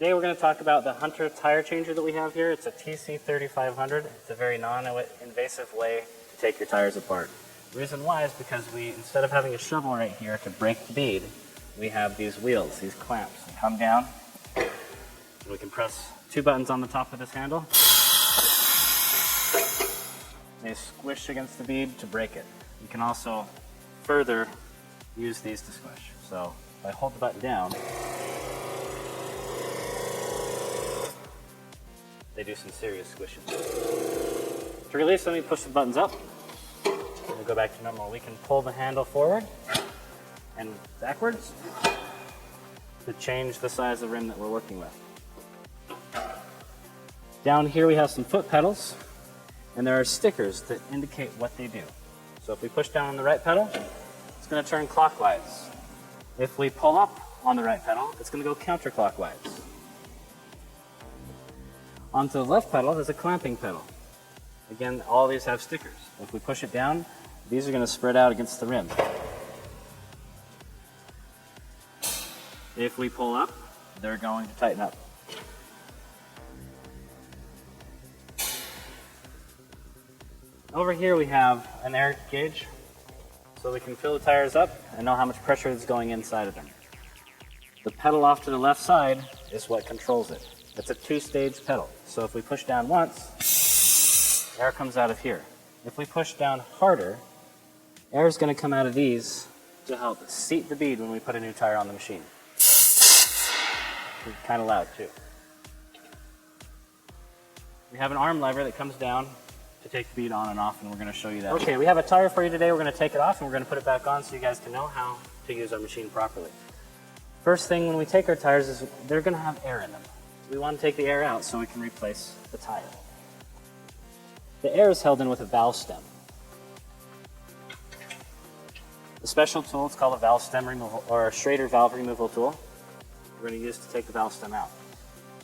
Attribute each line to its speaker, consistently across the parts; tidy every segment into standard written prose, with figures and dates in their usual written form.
Speaker 1: Today we're going to talk about the Hunter tire changer that we have here. It's a TC3500. It's a very non-invasive way to take your tires apart. The reason why is because instead of having a shovel right here to break the bead, we have these wheels, these clamps that come down. And we can press two buttons on the top of this handle. They squish against the bead to break it. You can also further use these to squish. So if I hold the button down, they do some serious squishing. To release them, we push the buttons up. We'll go back to normal. We can pull the handle forward and backwards to change the size of the rim that we're working with. Down here we have some foot pedals, and there are stickers that indicate what they do. So if we push down on the right pedal, it's going to turn clockwise. If we pull up on the right pedal, it's going to go counterclockwise. Onto the left pedal is a clamping pedal. Again, all these have stickers. If we push it down, these are going to spread out against the rim. If we pull up, they're going to tighten up. Over here we have an air gauge, so we can fill the tires up and know how much pressure is going inside of them. The pedal off to the left side is what controls it. It's a two-stage pedal. So if we push down once, air comes out of here. If we push down harder, air is going to come out of these to help seat the bead when we put a new tire on the machine. It's kind of loud too. We have an arm lever that comes down to take the bead on and off, and we're going to show you that. Okay, we have a tire for you today. We're going to take it off and we're going to put it back on so you guys can know how to use our machine properly. First thing when we take our tires is they're going to have air in them. We want to take the air out so we can replace the tire. The air is held in with a valve stem. The special tool, it's called a valve stem removal, or a Schrader valve removal tool, we're going to use to take the valve stem out.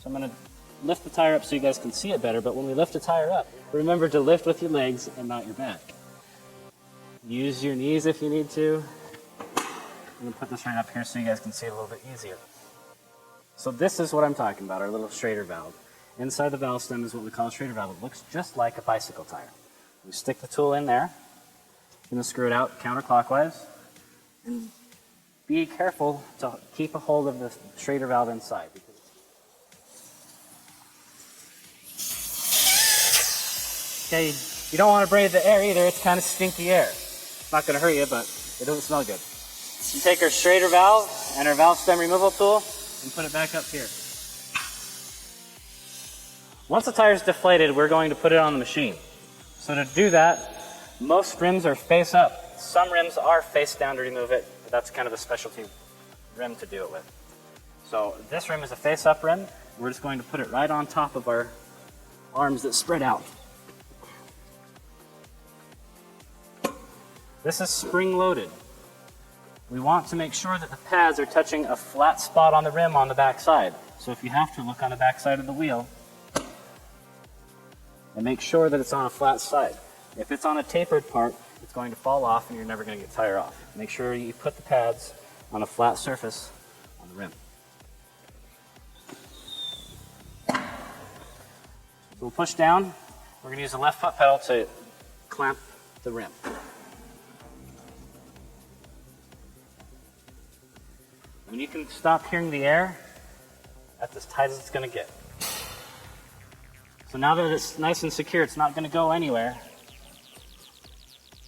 Speaker 1: So I'm going to lift the tire up so you guys can see it better, but when we lift the tire up, remember to lift with your legs and not your back. Use your knees if you need to. I'm going to put this right up here so you guys can see it a little bit easier. So this is what I'm talking about, our little Schrader valve. Inside the valve stem is what we call a Schrader valve. It looks just like a bicycle tire. We stick the tool in there. We're going to screw it out counterclockwise. And be careful to keep a hold of the Schrader valve inside. Okay, you don't want to breathe the air either. It's kind of stinky air. It's not going to hurt you, but it doesn't smell good. You take our Schrader valve and our valve stem removal tool and put it back up here. Once the tire is deflated, we're going to put it on the machine. So to do that, most rims are face up. Some rims are face down to remove it, but that's kind of a specialty rim to do it with. So this rim is a face up rim. We're just going to put it right on top of our arms that spread out. This is spring loaded. We want to make sure that the pads are touching a flat spot on the rim on the back side. So if you have to, look on the back side of the wheel and make sure that it's on a flat side. If it's on a tapered part, it's going to fall off and you're never going to get tire off. Make sure you put the pads on a flat surface on the rim. So we'll push down. We're going to use the left foot pedal to clamp the rim. When you can stop hearing the air, that's as tight as it's going to get. So now that it's nice and secure, it's not going to go anywhere,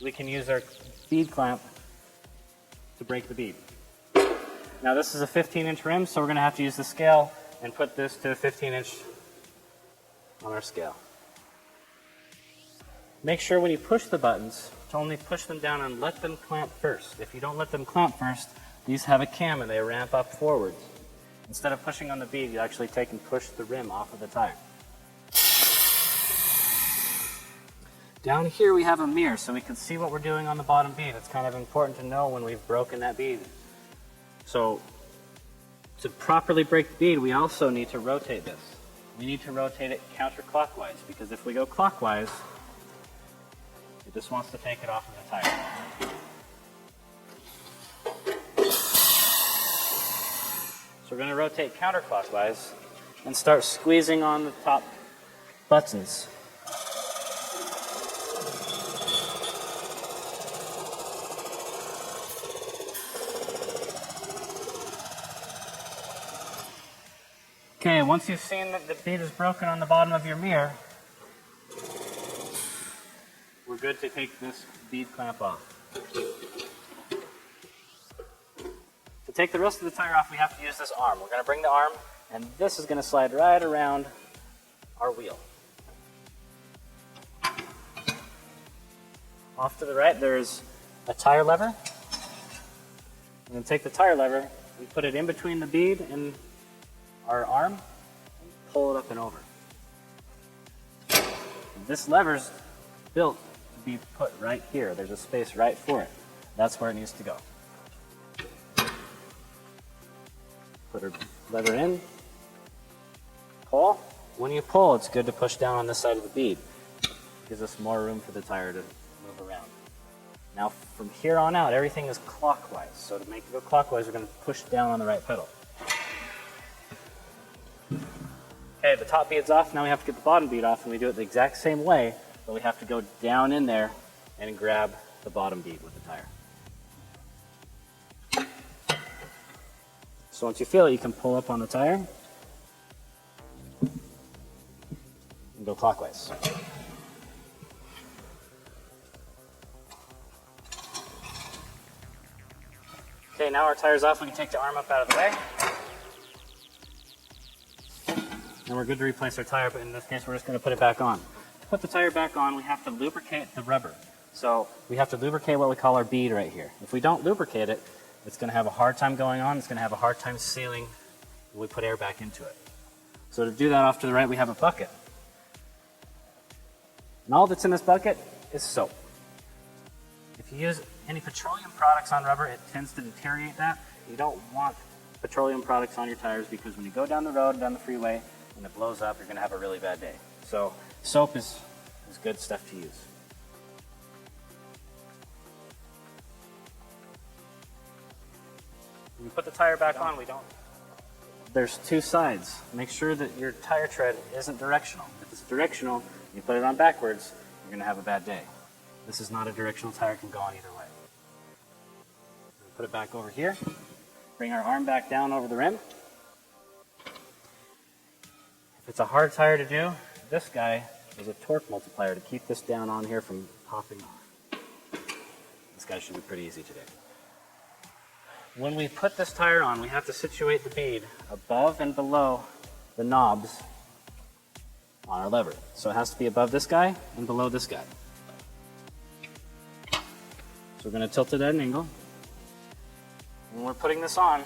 Speaker 1: we can use our bead clamp to break the bead. Now this is a 15-inch rim, so we're going to have to use the scale and put this to a 15-inch on our scale. Make sure when you push the buttons to only push them down and let them clamp first. If you don't let them clamp first, these have a cam and they ramp up forwards. Instead of pushing on the bead, you actually take and push the rim off of the tire. Down here we have a mirror so we can see what we're doing on the bottom bead. It's kind of important to know when we've broken that bead. So to properly break the bead, we also need to rotate this. We need to rotate it counterclockwise, because if we go clockwise, it just wants to take it off of the tire. So we're going to rotate counterclockwise and start squeezing on the top buttons. Okay, once you've seen that the bead is broken on the bottom of your mirror, we're good to take this bead clamp off. To take the rest of the tire off, we have to use this arm. We're going to bring the arm, and this is going to slide right around our wheel. Off to the right, there's a tire lever. We're going to take the tire lever, we put it in between the bead and our arm, and pull it up and over. This lever's built to be put right here. There's a space right for it. That's where it needs to go. Put our lever in, pull. When you pull, it's good to push down on this side of the bead. It gives us more room for the tire to move around. Now from here on out, everything is clockwise. So to make it go clockwise, we're going to push down on the right pedal. Okay, the top bead's off. Now we have to get the bottom bead off, and we do it the exact same way, but we have to go down in there and grab the bottom bead with the tire. So once you feel it, you can pull up on the tire and go clockwise. Okay, now our tire's off. We can take the arm up out of the way. And we're good to replace our tire, but in this case, we're just going to put it back on. To put the tire back on, we have to lubricate the rubber. So we have to lubricate what we call our bead right here. If we don't lubricate it, it's going to have a hard time going on. It's going to have a hard time sealing when we put air back into it. So to do that, off to the right, we have a bucket. And all that's in this bucket is soap. If you use any petroleum products on rubber, it tends to deteriorate that. You don't want petroleum products on your tires because when you go down the road, down the freeway, and it blows up, you're going to have a really bad day. So soap is good stuff to use. When you put the tire back on, there's two sides. Make sure that your tire tread isn't directional. If it's directional, you put it on backwards, you're going to have a bad day. This is not a directional tire, it can go on either way. Put it back over here. Bring our arm back down over the rim. If it's a hard tire to do, this guy is a torque multiplier to keep this down on here from popping off. This guy should be pretty easy to do. When we put this tire on, we have to situate the bead above and below the knobs on our lever. So it has to be above this guy and below this guy. So we're going to tilt it at an angle. When we're putting this on,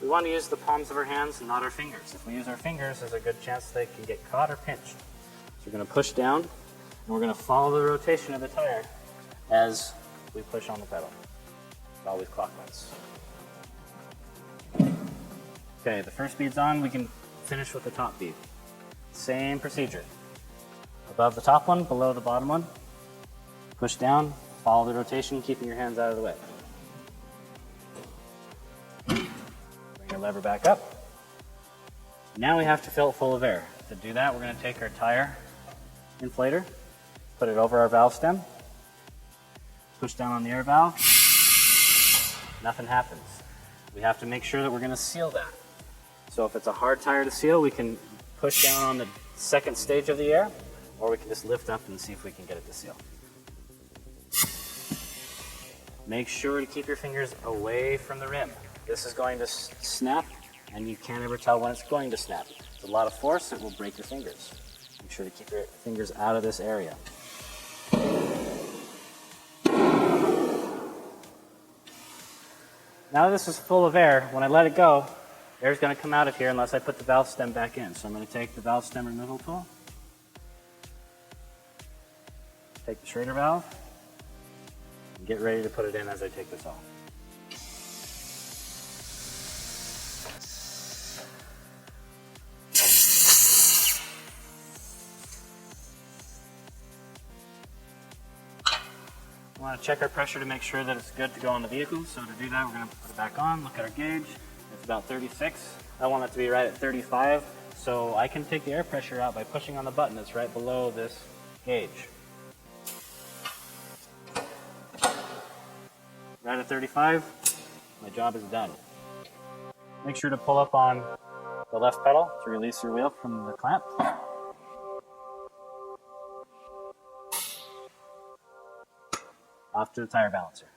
Speaker 1: we want to use the palms of our hands and not our fingers. If we use our fingers, there's a good chance they can get caught or pinched. So we're going to push down, and we're going to follow the rotation of the tire as we push on the pedal. It's always clockwise. Okay, the first bead's on. We can finish with the top bead. Same procedure. Above the top one, below the bottom one. Push down, follow the rotation, keeping your hands out of the way. Bring your lever back up. Now we have to fill it full of air. To do that, we're going to take our tire inflator, put it over our valve stem, push down on the air valve. Nothing happens. We have to make sure that we're going to seal that. So if it's a hard tire to seal, we can push down on the second stage of the air, or we can just lift up and see if we can get it to seal. Make sure to keep your fingers away from the rim. This is going to snap, and you can't ever tell when it's going to snap. It's a lot of force, it will break your fingers. Make sure to keep your fingers out of this area. Now this is full of air. When I let it go, air's going to come out of here unless I put the valve stem back in. So I'm going to take the valve stem removal tool, take the Schrader valve, and get ready to put it in as I take this off. We want to check our pressure to make sure that it's good to go on the vehicle. So to do that, we're going to put it back on, look at our gauge. It's about 36. I want it to be right at 35 So I can take the air pressure out by pushing on the button that's right below this gauge. Right at 35, my job is done. Make sure to pull up on the left pedal to release your wheel from the clamp. Off to the tire balancer.